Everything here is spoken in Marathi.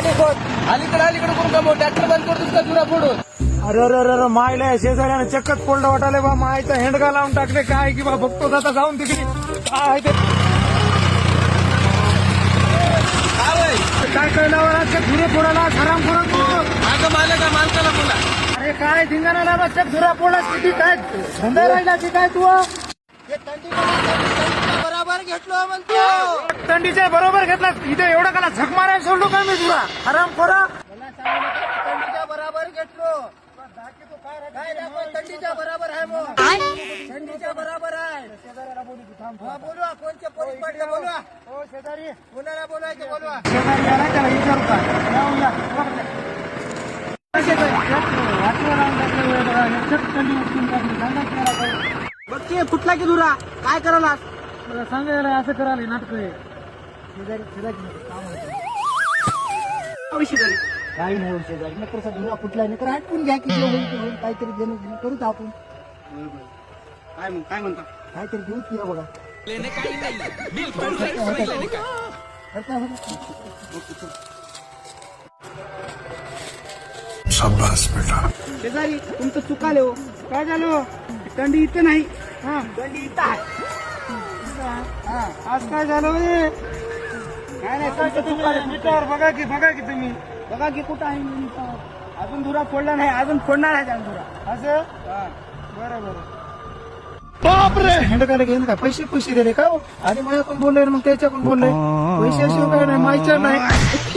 अलीकडे करून कमव ट्रॅक्टर बंद करतोस का धुरा फोडून. अरे अरे अरे अरे मायला शेजाऱ्याने चक्कच कोल्ड वाटाले बा मायचा हेंडगा लावून टाकले काय की बा बघतो आता जाऊन तिकडे काय ते काय कळलं धुरे फोडायला खराम फोडत मागं मालका मालकाला बोला. अरे काय धिंगाणा लावा चक धुरा फोडला किती काय धंदा राहिला की काय तू बरोबर घेतलो म्हणतो. थंडीच्या बरोबर घेतला इथे एवढा काला झक मारायला सोडलो काय मी तुला खराम खोरा थंडीच्या बरोबर घेतलो. काय दाखव थंडीच्या बरोबर आहे मग. थंडीच्या बरोबर आहे. हा बोलवा कोणते पोलीस पाटील बोलवा. हो शेजारी कोणाला बोलवायचं बोलवा. शेजारी आला त्याला विचारू का जाऊन या. बघ ते फुटला की धुरा काय करायला. सांगायला असं करायला नाटक आहे शेजारी शेजारी काही नाही शेजारी नकर धुरा फुटलाय नकर हटकून घ्या की काहीतरी देणं करूच आपण काय म्हणता. काहीतरी देऊ की बघा शाबास बेटा. शेजारी तुमचं चुकाले हो. काय झालं थंडी इथं नाही. हा थंडी इथं आहे. आज काय झालं म्हणजे काय नाही मीटर बघा की तुम्ही बघा की कुठं आहे मी इथं. अजून धुरा फोडला नाही अजून फोडणार आहे त्या धुरा. असं बरं बरं बापरे हेंडकाला घेऊन काय पैसे दिले का हो? आणि मला पण बोलले मग त्याच्या पण बोलले पैशाशिवाय काय नाही माहिती नाही